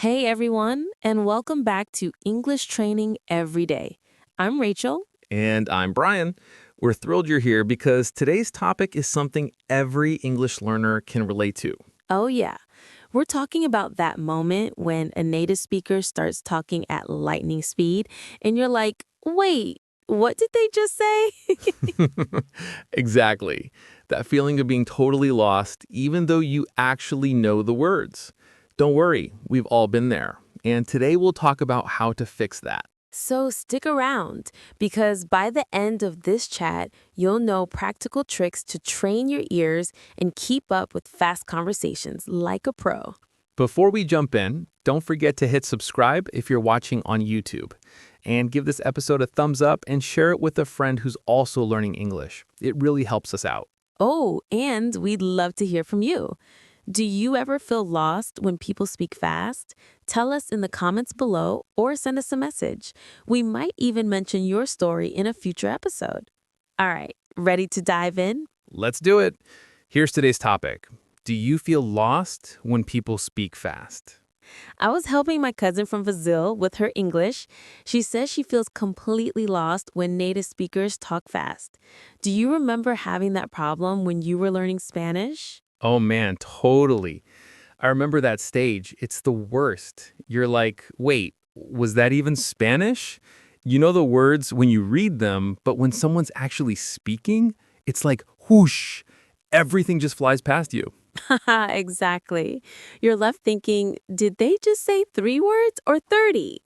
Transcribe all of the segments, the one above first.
Hey everyone, and welcome back to English Training Every Day. I'm Rachel. And I'm Brian. We're thrilled you're here because today's topic is something every English learner can relate to. Oh, yeah, we're talking about that moment when a native speaker starts talking at lightning speed, and you're like, wait, what did they just say? Exactly. That feeling of being totally lost, even though you actually know the words. Don't worry, we've all been there. And today we'll talk about how to fix that. So stick around, because by the end of this chat, you'll know practical tricks to train your ears and keep up with fast conversations like a pro. Before we jump in, don't forget to hit subscribe if you're watching on YouTube. And give this episode a thumbs up and share it with a friend who's also learning English. It really helps us out. Oh, and we'd love to hear from you. Do you ever feel lost when people speak fast? Tell us in the comments below or send us a message. We might even mention your story in a future episode. All right, ready to dive in? Let's do it. Here's today's topic. Do you feel lost when people speak fast? I was helping my cousin from Brazil with her English. She says she feels completely lost when native speakers talk fast. Do you remember having that problem when you were learning Spanish? Oh man, totally. I remember that stage. It's the worst. You're like, wait, was that even Spanish? You know the words when you read them, but when someone's actually speaking, it's like whoosh, everything just flies past you. Haha, exactly. You're left thinking, did they just say 3 words or 30?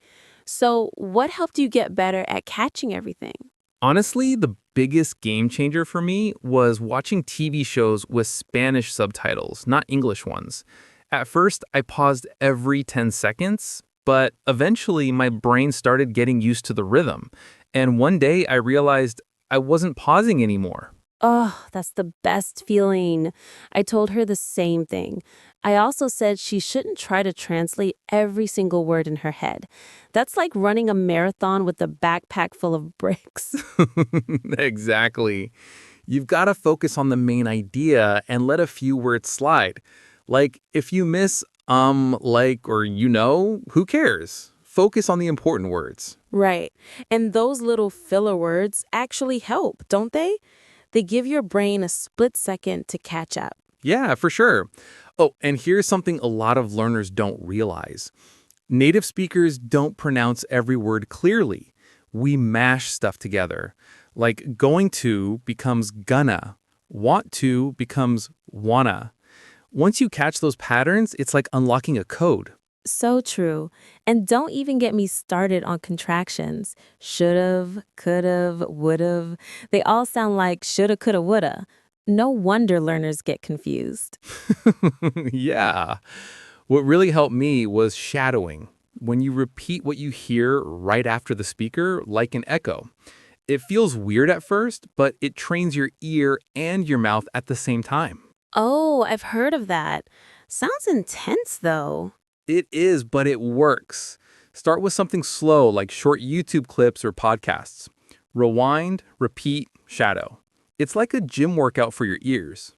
So, what helped you get better at catching everything? Honestly, the biggest game changer for me was watching TV shows with Spanish subtitles, not English ones. At first, I paused every 10 seconds, but eventually my brain started getting used to the rhythm. And one day I realized I wasn't pausing anymore. Oh, that's the best feeling. I told her the same thing. I also said she shouldn't try to translate every single word in her head. That's like running a marathon with a backpack full of bricks. Exactly. You've got to focus on the main idea and let a few words slide. Like, if you miss like, or who cares? Focus on the important words. Right. And those little filler words actually help, don't they? They give your brain a split second to catch up. Yeah, for sure. Oh, and here's something a lot of learners don't realize. Native speakers don't pronounce every word clearly. We mash stuff together. Like going to becomes gonna, want to becomes wanna. Once you catch those patterns, it's like unlocking a code. So true. And don't even get me started on contractions. Should've, could've, would've. They all sound like shoulda, coulda, woulda. No wonder learners get confused. Yeah. What really helped me was shadowing. When you repeat what you hear right after the speaker, like an echo. It feels weird at first, but it trains your ear and your mouth at the same time. Oh, I've heard of that. Sounds intense, though. It is, but it works. Start with something slow like short YouTube clips or podcasts. Rewind, repeat, shadow. It's like a gym workout for your ears.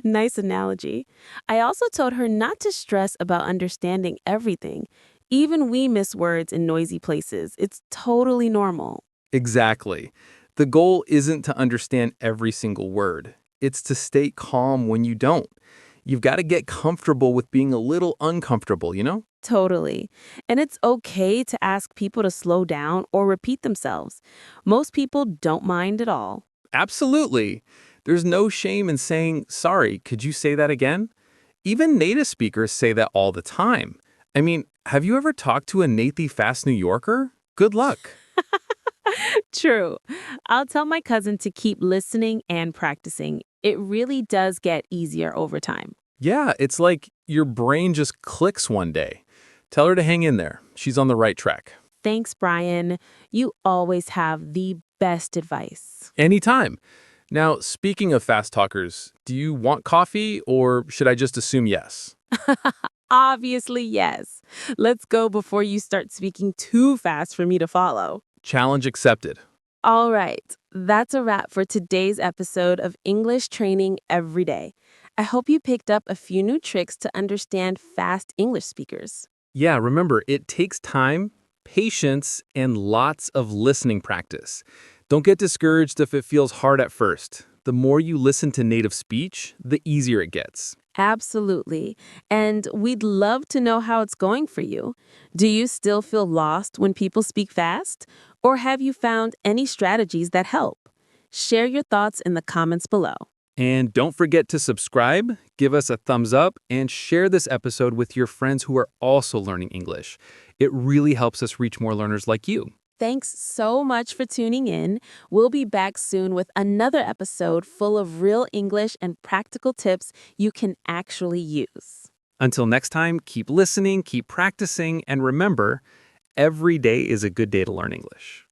Nice analogy. I also told her not to stress about understanding everything. Even we miss words in noisy places. It's totally normal. Exactly. The goal isn't to understand every single word. It's to stay calm when you don't. You've got to get comfortable with being a little uncomfortable? Totally. And it's okay to ask people to slow down or repeat themselves. Most people don't mind at all. Absolutely. There's no shame in saying, sorry, could you say that again? Even native speakers say that all the time. I mean, have you ever talked to a native fast New Yorker? Good luck. True. I'll tell my cousin to keep listening and practicing. It really does get easier over time. Yeah, it's like your brain just clicks one day. Tell her to hang in there. She's on the right track. Thanks, Brian. You always have the best advice. Anytime. Now, speaking of fast talkers, do you want coffee or should I just assume yes? Obviously, yes. Let's go before you start speaking too fast for me to follow. Challenge accepted. All right, that's a wrap for today's episode of English Training Every Day. I hope you picked up a few new tricks to understand fast English speakers. Yeah, remember, it takes time, patience, and lots of listening practice. Don't get discouraged if it feels hard at first. The more you listen to native speech, the easier it gets. Absolutely. And we'd love to know how it's going for you. Do you still feel lost when people speak fast? Or have you found any strategies that help? Share your thoughts in the comments below. And don't forget to subscribe, give us a thumbs up, and share this episode with your friends who are also learning English. It really helps us reach more learners like you. Thanks so much for tuning in. We'll be back soon with another episode full of real English and practical tips you can actually use. Until next time, keep listening, keep practicing, and remember, every day is a good day to learn English.